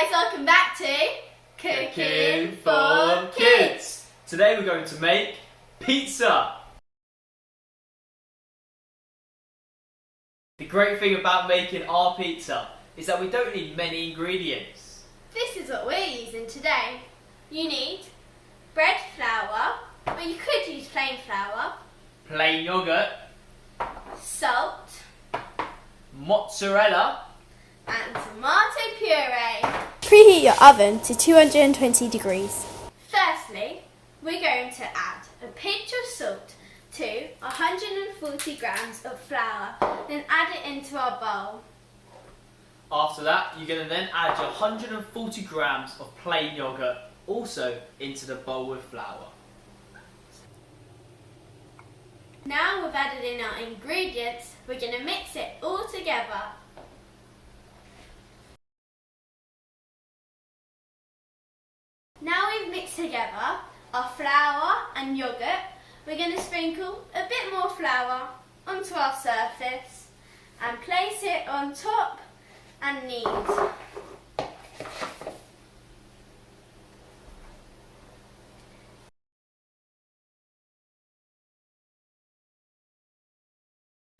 guys, welcome back to Cooking for Kids. Today we're going to make pizza. The great thing about making our pizza is that we don't need many ingredients. This is what we're using today. You need bread flour, or you could use plain flour, Plain yogurt, salt, mozzarella, and tomato puree. Preheat your oven to 220 degrees. Firstly, we're going to add a pinch of salt to 140 grams of flour, then add it into our bowl. After that, you're going to then add your 140 grams of plain yogurt also into the bowl with flour. Now we've added in our ingredients, we're going to mix it all together. Now we've mixed together our flour and yogurt, we're going to sprinkle a bit more flour onto our surface and place it on top and knead.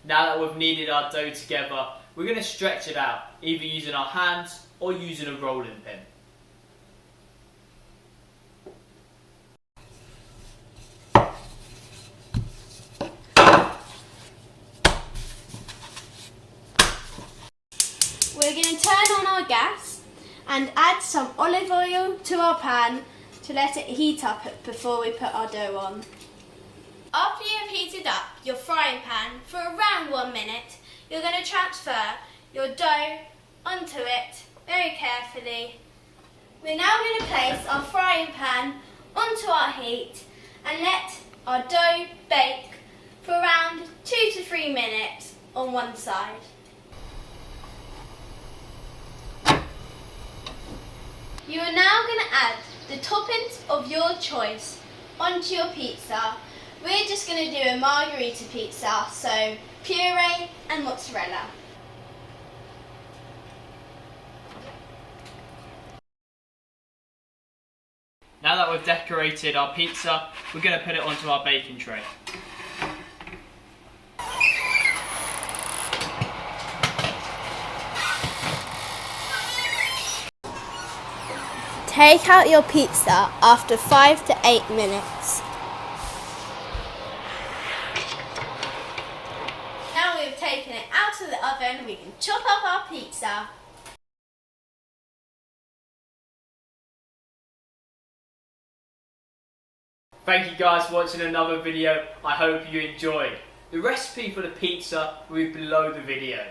Now that we've kneaded our dough together, we're going to stretch it out, either using our hands or using a rolling pin. We're going to turn on our gas and add some olive oil to our pan to let it heat up before we put our dough on. After you have heated up your frying pan for around 1 minute, you're going to transfer your dough onto it very carefully. We're now going to place our frying pan onto our heat and let our dough bake for around 2 to 3 minutes on one side. You are now going to add the toppings of your choice onto your pizza. We're just going to do a margherita pizza, so puree and mozzarella. Now that we've decorated our pizza, we're going to put it onto our baking tray. Take out your pizza after 5 to 8 minutes. Now we've taken it out of the oven, we can chop up our pizza. Thank you guys for watching another video. I hope you enjoyed. The recipe for the pizza will be below the video.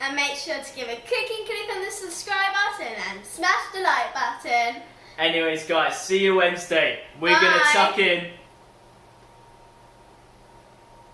And make sure to give a clicking click on the subscribe button and smash the like button. Anyways guys, see you Wednesday. We're Bye. going to tuck in